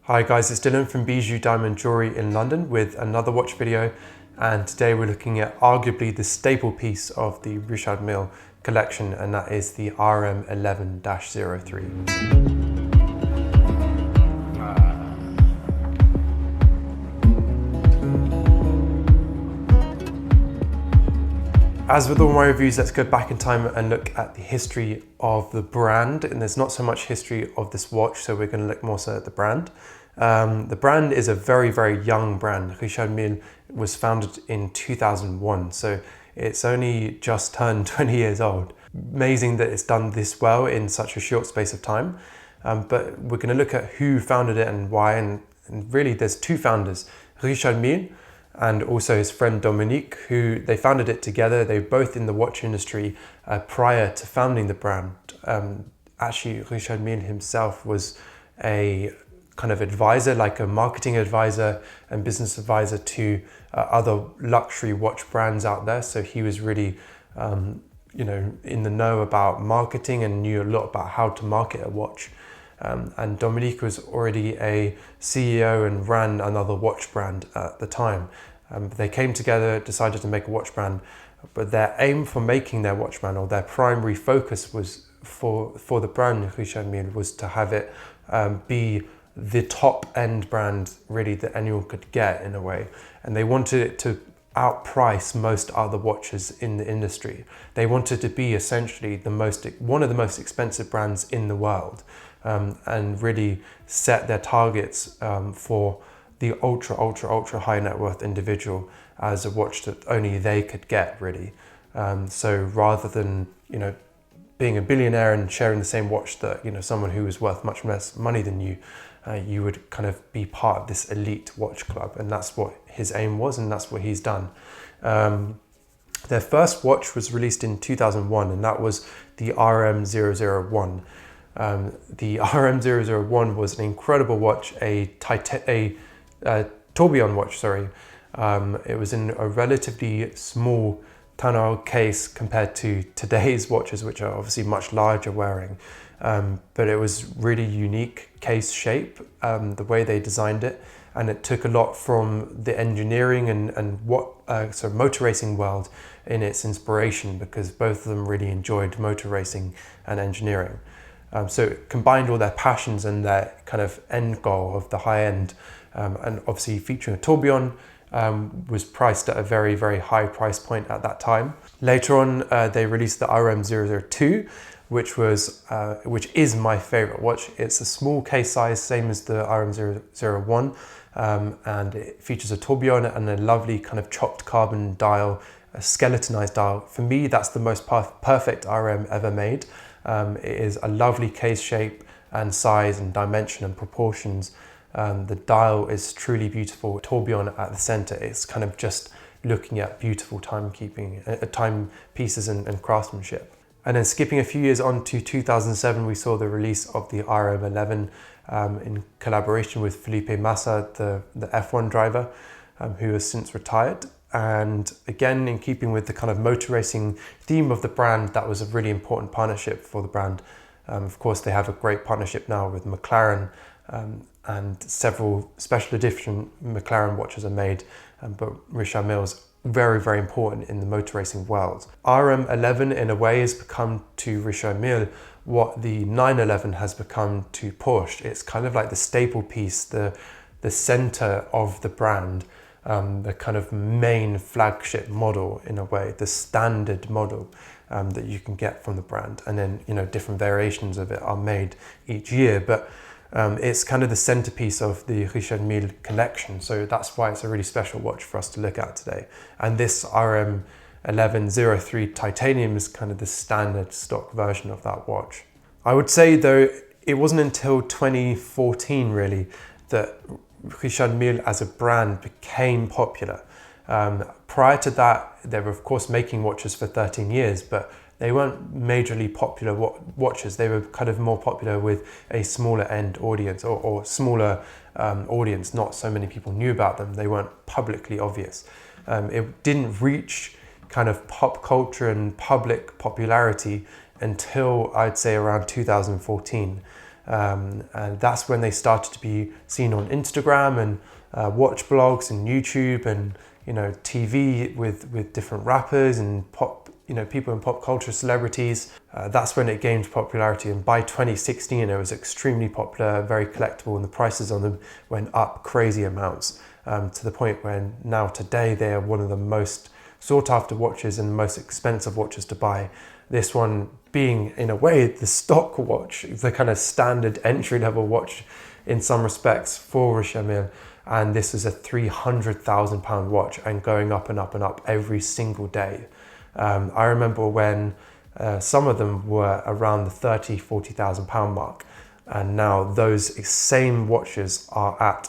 Hi guys, it's Dylan from Bijou Diamond Jewellery in London with another watch video, and today we're looking at arguably the staple piece of the Richard Mille collection, and that is the RM11-03. As with all my reviews, let's go back in time and look at the history of the brand. And there's not so much history of this watch, so we're going to look more so at the brand. The brand is a very, very young brand. Richard Mille was founded in 2001, so it's only just turned 20 years old. Amazing that it's done this well in such a short space of time. But we're going to look at who founded it and why. And really, there's two founders, Richard Mille and also his friend Dominique, who they founded it together. They were both in the watch industry prior to founding the brand. Actually, Richard Mille himself was a kind of advisor, like a marketing advisor and business advisor to other luxury watch brands out there. So he was really, in the know about marketing and knew a lot about how to market a watch. And Dominique was already a CEO and ran another watch brand at the time. They came together, decided to make a watch brand, but their aim for making their watch brand, or their primary focus, was for the brand Richard Mille, was to have it be the top end brand really that anyone could get, in a way. And they wanted it to outprice most other watches in the industry. They wanted to be essentially one of the most expensive brands in the world, and really set their targets for the ultra high net worth individual as a watch that only they could get, really. So rather than being a billionaire and sharing the same watch that someone who was worth much less money than you, you would kind of be part of this elite watch club, and that's what his aim was, and that's what he's done. Their first watch was released in 2001, and that was the RM001. The RM001 was an incredible watch, a tourbillon watch, sorry. It was in a relatively small tonneau case compared to today's watches, which are obviously much larger wearing. But it was really unique case shape, the way they designed it, and it took a lot from the engineering and motor racing world in its inspiration, because both of them really enjoyed motor racing and engineering. So it combined all their passions and their kind of end goal of the high end, and obviously featuring a tourbillon. Was priced at a very, very high price point at that time. Later on, they released the RM002, which is my favorite watch. It's a small case size, same as the RM001, and it features a tourbillon and a lovely kind of chopped carbon dial, a skeletonized dial. For me, that's the most perfect RM ever made. It is a lovely case shape and size and dimension and proportions. The dial is truly beautiful. Tourbillon at the center, it's kind of just looking at beautiful timepieces and craftsmanship. And then skipping a few years on to 2007, we saw the release of the RM11 in collaboration with Felipe Massa, the F1 driver, who has since retired. And again, in keeping with the kind of motor racing theme of the brand, that was a really important partnership for the brand. Of course, they have a great partnership now with McLaren, and several special edition McLaren watches are made, but Richard Mille is very, very important in the motor racing world. RM11 in a way has become to Richard Mille what the 911 has become to Porsche. It's kind of like the staple piece, the center of the brand, the kind of main flagship model, in a way, the standard model that you can get from the brand. And then different variations of it are made each year, but it's kind of the centerpiece of the Richard Mille collection, so that's why it's a really special watch for us to look at today. And this RM11-03 titanium is kind of the standard stock version of that watch. I would say, though, it wasn't until 2014 really that Richard Mille as a brand became popular. Prior to that, they were of course making watches for 13 years, but they weren't majorly popular watches. They were kind of more popular with a smaller end audience, or smaller audience. Not so many people knew about them. They weren't publicly obvious. It didn't reach kind of pop culture and public popularity until, I'd say, around 2014. And that's when they started to be seen on Instagram and watch blogs and YouTube and, you know, TV with different rappers and pop, you know, people in pop culture, celebrities. That's when it gained popularity, and by 2016 it was extremely popular, very collectible, and the prices on them went up crazy amounts, to the point where now today they are one of the most sought after watches and most expensive watches to buy. This one being, in a way, the stock watch, the kind of standard entry level watch in some respects for Richard Mille. And this is a £300,000 watch and going up and up and up every single day. I remember when some of them were around the £30,000-40,000 mark, and now those same watches are at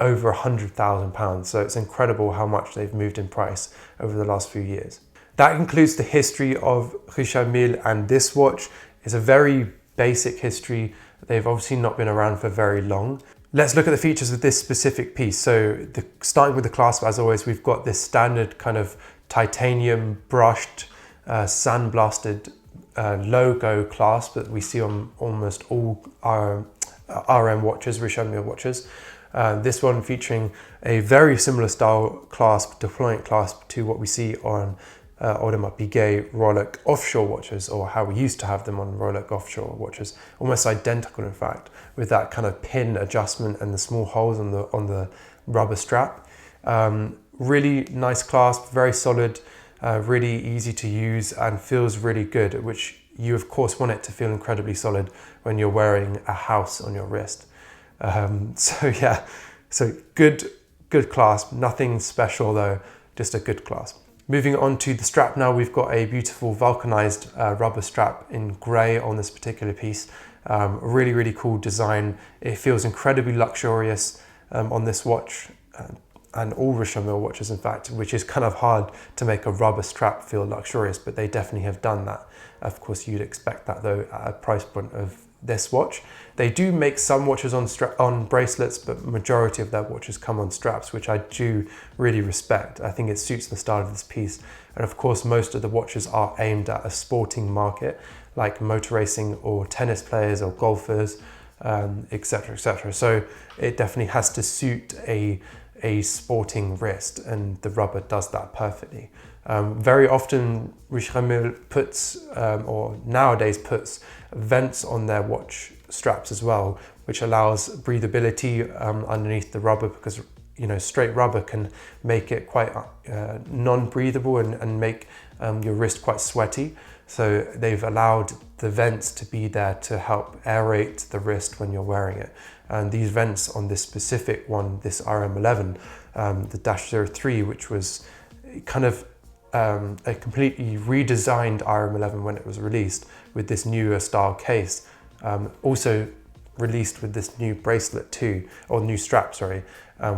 over £100,000. So it's incredible how much they've moved in price over the last few years. That concludes the history of Richard Mille, and this watch is a very basic history. They've obviously not been around for very long. Let's look at the features of this specific piece. So starting with the clasp, as always, we've got this standard kind of titanium brushed, sandblasted logo clasp that we see on almost all RM watches, Richard Mille watches. This one featuring a very similar style clasp, deployant clasp, to what we see on Audemars Piguet Rolex offshore watches, or how we used to have them on Rolex offshore watches. Almost identical, in fact, with that kind of pin adjustment and the small holes on the rubber strap. Really nice clasp, very solid, really easy to use, and feels really good, which you of course want it to feel incredibly solid when you're wearing a house on your wrist. So good clasp, nothing special though, just a good clasp. Moving on to the strap now, we've got a beautiful vulcanized rubber strap in grey on this particular piece. Really cool design. It feels incredibly luxurious on this watch, and all Richard Mille watches in fact, which is kind of hard to make a rubber strap feel luxurious, but they definitely have done that. Of course, you'd expect that though at a price point of this watch. They do make some watches on bracelets, but majority of their watches come on straps, which I do really respect. I think it suits the style of this piece. And of course, most of the watches are aimed at a sporting market, like motor racing or tennis players or golfers, etc., etc. So it definitely has to suit a sporting wrist, and the rubber does that perfectly. Very often Richard Mille puts, or nowadays puts, vents on their watch straps as well, which allows breathability underneath the rubber, because, you know, straight rubber can make it quite non-breathable and make your wrist quite sweaty. So they've allowed the vents to be there to help aerate the wrist when you're wearing it. And these vents on this specific one, this RM11, the -03, which was kind of a completely redesigned RM11 when it was released with this newer style case, also released with this new bracelet too, or new strap, sorry,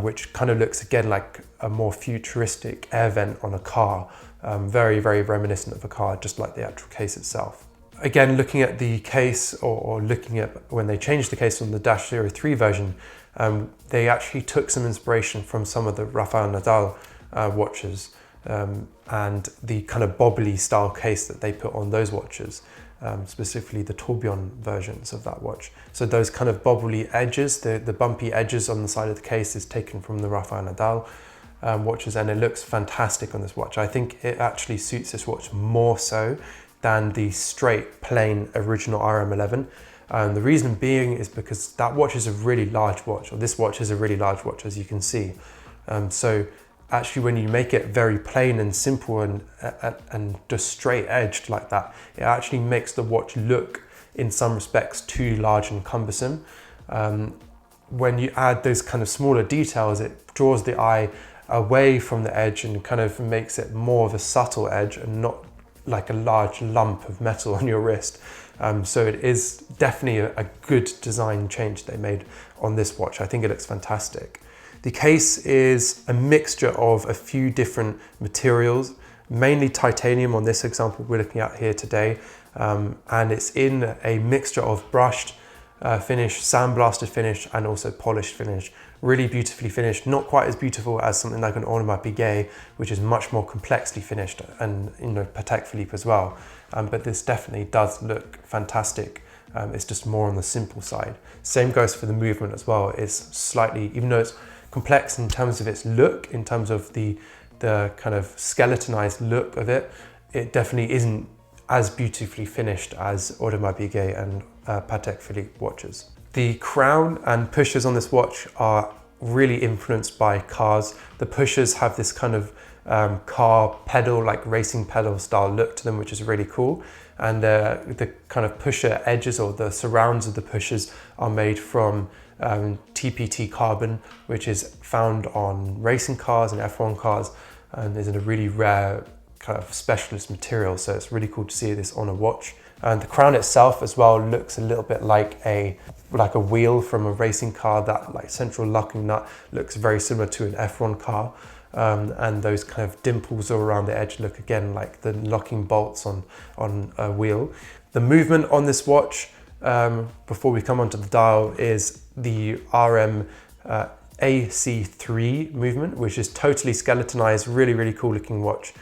which kind of looks again like a more futuristic air vent on a car, very reminiscent of a car, just like the actual case itself. Again, looking at the case, or looking at when they changed the case on the -03 version, they actually took some inspiration from some of the Rafael Nadal watches, and the kind of bobbly style case that they put on those watches, specifically the tourbillon versions of that watch. So those kind of bobbly edges, the bumpy edges on the side of the case, is taken from the Rafael Nadal watches, and it looks fantastic on this watch. I think it actually suits this watch more so than the straight plain original RM11. The reason being is because that watch is a really large watch, or this watch is a really large watch, as you can see. So actually when you make it very plain and simple and just straight edged like that, it actually makes the watch look in some respects too large and cumbersome. When you add those kind of smaller details, it draws the eye away from the edge and kind of makes it more of a subtle edge and not like a large lump of metal on your wrist. So it is definitely a good design change they made on this watch. I think it looks fantastic. The case is a mixture of a few different materials, mainly titanium on this example we're looking at here today. And it's in a mixture of brushed finish, sandblasted finish, and also polished finish. Really beautifully finished, not quite as beautiful as something like an Audemars Piguet, which is much more complexly finished, and, you know, Patek Philippe as well. But this definitely does look fantastic It's just more on the simple side. Same goes for the movement as well. It's slightly, even though it's complex in terms of its look, in terms of the kind of skeletonized look of it, it definitely isn't as beautifully finished as Audemars Piguet and Patek Philippe watches. The crown and pushers on this watch are really influenced by cars. The pushers have this kind of car pedal, like racing pedal style look to them, which is really cool. And the kind of pusher edges, or the surrounds of the pushers, are made from TPT carbon, which is found on racing cars and F1 cars, and is a really rare kind of specialist material. So it's really cool to see this on a watch. And the crown itself as well looks a little bit like a wheel from a racing car. That like central locking nut looks very similar to an F1 car. And those kind of dimples all around the edge look again like the locking bolts on a wheel. The movement on this watch, before we come onto the dial, is the AC3 movement, which is totally skeletonized, really cool looking watch.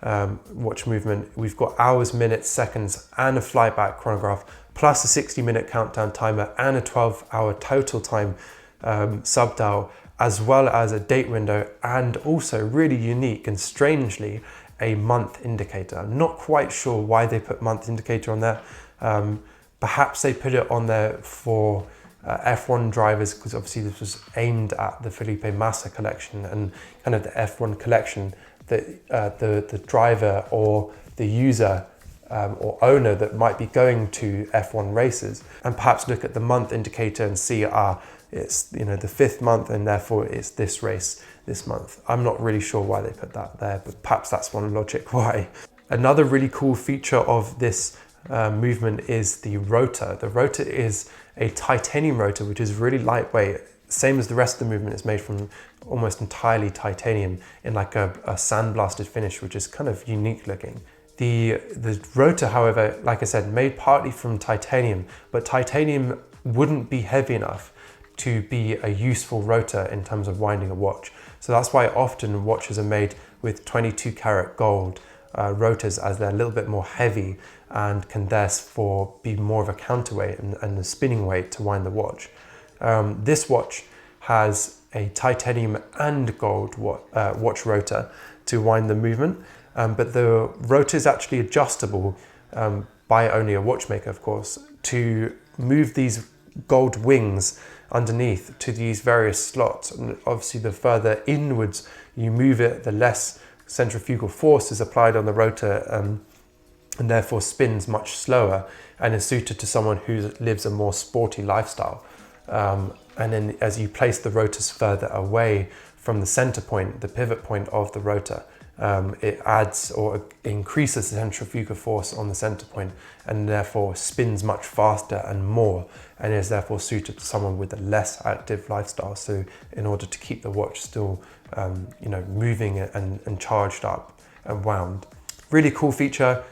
Watch movement. We've got hours, minutes, seconds, and a flyback chronograph, plus a 60-minute countdown timer and a 12-hour total time sub-dial, as well as a date window, and also really unique and strangely a month indicator. I'm not quite sure why they put month indicator on there. Perhaps they put it on there for F1 drivers, because obviously this was aimed at the Felipe Massa collection and kind of the F1 collection that the driver or the user or owner that might be going to F1 races, and perhaps look at the month indicator and see, it's the 5th month and therefore it's this race this month. I'm not really sure why they put that there, but perhaps that's one logic why. Another really cool feature of this movement is the rotor. The rotor is a titanium rotor, which is really lightweight. Same as the rest of the movement, is made from almost entirely titanium in like a sandblasted finish, which is kind of unique looking. The rotor, however, like I said, made partly from titanium, but titanium wouldn't be heavy enough to be a useful rotor in terms of winding a watch. So that's why often watches are made with 22 karat gold rotors, as they're a little bit more heavy and can therefore be more of a counterweight and a spinning weight to wind the watch. This watch has a titanium and gold watch rotor to wind the movement, but the rotor is actually adjustable by only a watchmaker, of course, to move these gold wings underneath to these various slots. And obviously the further inwards you move it, the less centrifugal force is applied on the rotor, and therefore spins much slower and is suited to someone who lives a more sporty lifestyle. And then as you place the rotors further away from the center point, the pivot point of the rotor, it adds or increases the centrifugal force on the center point, and therefore spins much faster and more, and is therefore suited to someone with a less active lifestyle. So in order to keep the watch still moving and charged up and wound. Really cool feature.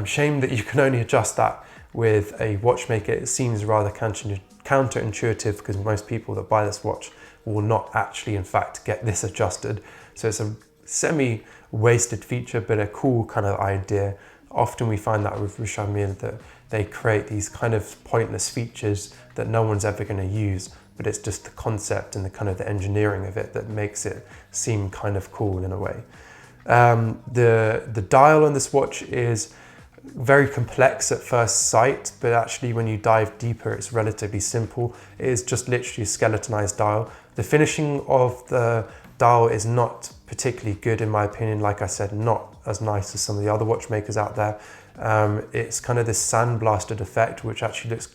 Shame that you can only adjust that with a watchmaker. It seems rather counterintuitive, because most people that buy this watch will not actually in fact get this adjusted. So it's a semi-wasted feature, but a cool kind of idea. Often we find that with Richard Mille that they create these kind of pointless features that no one's ever going to use, but it's just the concept and the kind of the engineering of it that makes it seem kind of cool in a way. The dial on this watch is very complex at first sight, but actually when you dive deeper, it's relatively simple. It is just literally a skeletonized dial. The finishing of the dial is not particularly good in my opinion. Like I said, not as nice as some of the other watchmakers out there. It's kind of this sandblasted effect, which actually looks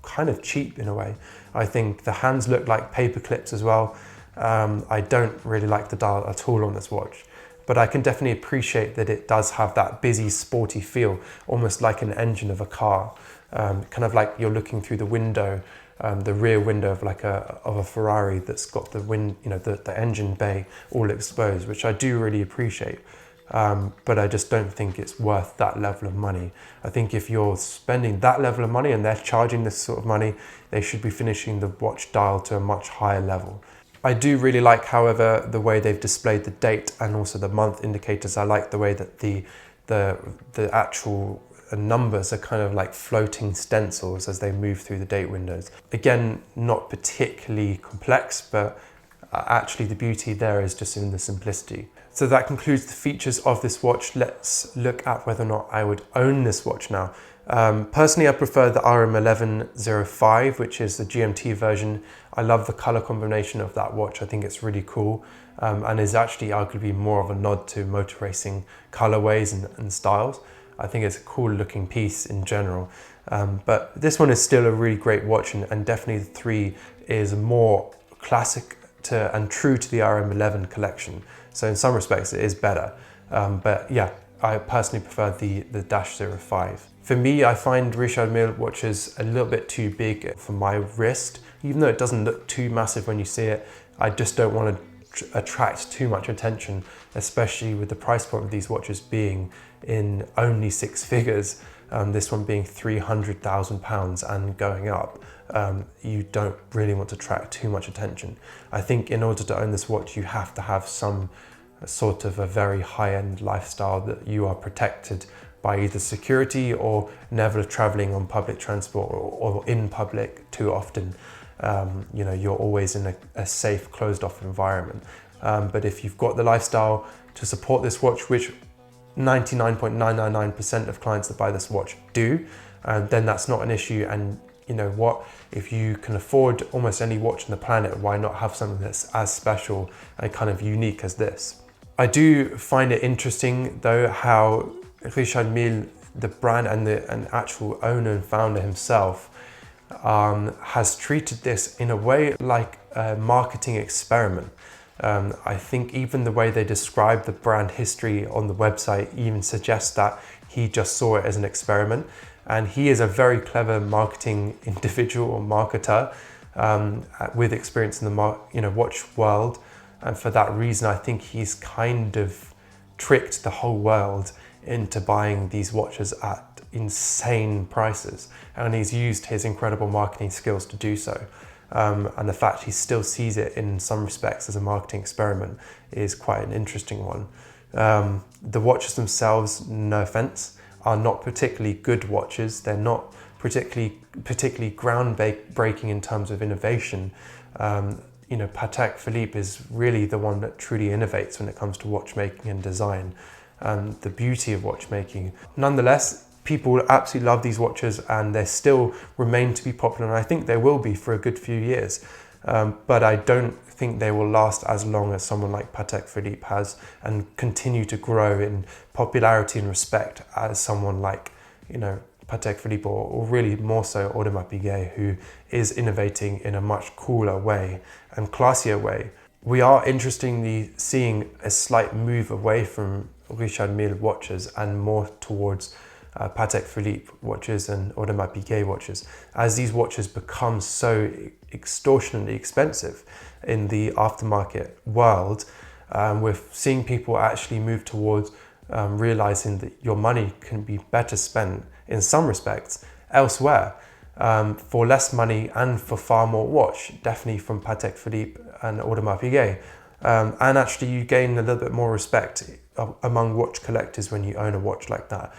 kind of cheap in a way. I think the hands look like paper clips as well. I don't really like the dial at all on this watch, but I can definitely appreciate that it does have that busy, sporty feel, almost like an engine of a car, kind of like you're looking through the window, the rear window of a Ferrari that's got the engine bay all exposed, which I do really appreciate. But I just don't think it's worth that level of money. I think if you're spending that level of money and they're charging this sort of money, they should be finishing the watch dial to a much higher level. I do really like, however, the way they've displayed the date and also the month indicators. I like the way that the actual numbers are kind of like floating stencils as they move through the date windows. Again, not particularly complex, but actually the beauty there is just in the simplicity. So that concludes the features of this watch. Let's look at whether or not I would own this watch now. Personally, I prefer the RM11-05, which is the GMT version. I love the color combination of that watch. I think it's really cool, and is actually arguably more of a nod to motor racing colorways and styles. I think it's a cool looking piece in general. But this one is still a really great watch, and definitely the 3 is more classic and true to the RM11 collection. So in some respects it is better. But yeah, I personally prefer the -05. For me, I find Richard Mille watches a little bit too big for my wrist. Even though it doesn't look too massive when you see it, I just don't want to attract too much attention, especially with the price point of these watches being in only 6 figures. This one being £300,000 and going up. You don't really want to attract too much attention. I think in order to own this watch, you have to have some sort of a very high-end lifestyle, that you are protected by either security or never traveling on public transport or in public too often. You know, you're always in a safe, closed-off environment. But if you've got the lifestyle to support this watch, which 99.999% of clients that buy this watch do, then that's not an issue. And you know what, if you can afford almost any watch on the planet, why not have something that's as special and kind of unique as this? I do find it interesting though how Richard Mille, the brand and an actual owner and founder himself, has treated this in a way like a marketing experiment. I think even the way they describe the brand history on the website even suggests that he just saw it as an experiment. And he is a very clever marketing individual or marketer with experience in the watch world. And for that reason, I think he's kind of tricked the whole world into buying these watches at insane prices. And he's used his incredible marketing skills to do so. And the fact he still sees it in some respects as a marketing experiment is quite an interesting one. The watches themselves, no offense, are not particularly good watches. They're not particularly groundbreaking in terms of innovation. You know, Patek Philippe is really the one that truly innovates when it comes to watchmaking and design, and the beauty of watchmaking. Nonetheless, people absolutely love these watches, and they still remain to be popular, and I think they will be for a good few years. But I don't think they will last as long as someone like Patek Philippe has, and continue to grow in popularity and respect as someone like, you know, Patek Philippe, or really more so Audemars Piguet, who is innovating in a much cooler way and classier way. We are interestingly seeing a slight move away from Richard Mille watches and more towards Patek Philippe watches and Audemars Piguet watches, as these watches become so extortionately expensive in the aftermarket world. We're seeing people actually move towards realizing that your money can be better spent in some respects elsewhere, for less money and for far more watch, definitely from Patek Philippe and Audemars Piguet. And actually you gain a little bit more respect among watch collectors when you own a watch like that.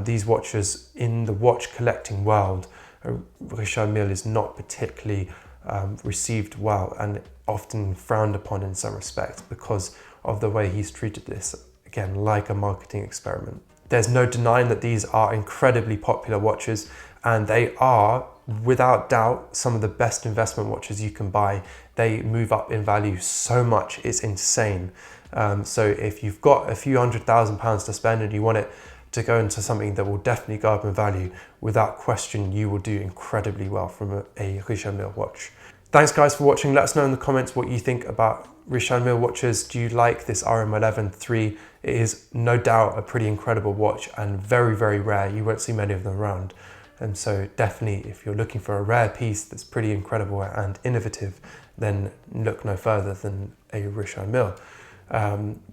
These watches in the watch collecting world, Richard Mille is not particularly received well, and often frowned upon in some respects because of the way he's treated this, again, like a marketing experiment. There's no denying that these are incredibly popular watches, and they are, without doubt, some of the best investment watches you can buy. They move up in value so much, it's insane. So if you've got a few £100,000 to spend and you want it to go into something that will definitely go up in value, without question, you will do incredibly well from a Richard Mille watch. Thanks guys for watching. Let us know in the comments what you think about Richard Mille watches. Do you like this RM11-03? It is no doubt a pretty incredible watch and very, very rare. You won't see many of them around. And so definitely, if you're looking for a rare piece that's pretty incredible and innovative, then look no further than a Richard Mille.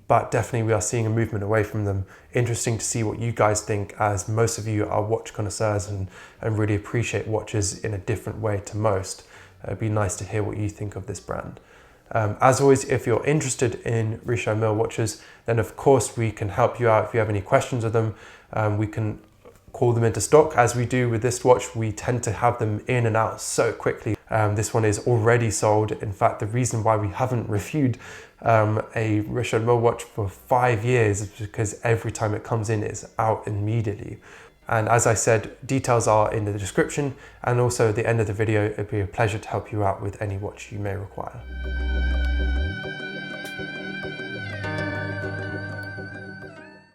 But definitely we are seeing a movement away from them. Interesting to see what you guys think, as most of you are watch connoisseurs and really appreciate watches in a different way to most. It'd be nice to hear what you think of this brand. As always, if you're interested in Richard Mille watches, then of course we can help you out if you have any questions of them. We can call them into stock. As we do with this watch, we tend to have them in and out so quickly. This one is already sold. In fact, the reason why we haven't reviewed a Richard Mille watch for 5 years is because every time it comes in, it's out immediately. And as I said, details are in the description, and also at the end of the video. It'd be a pleasure to help you out with any watch you may require.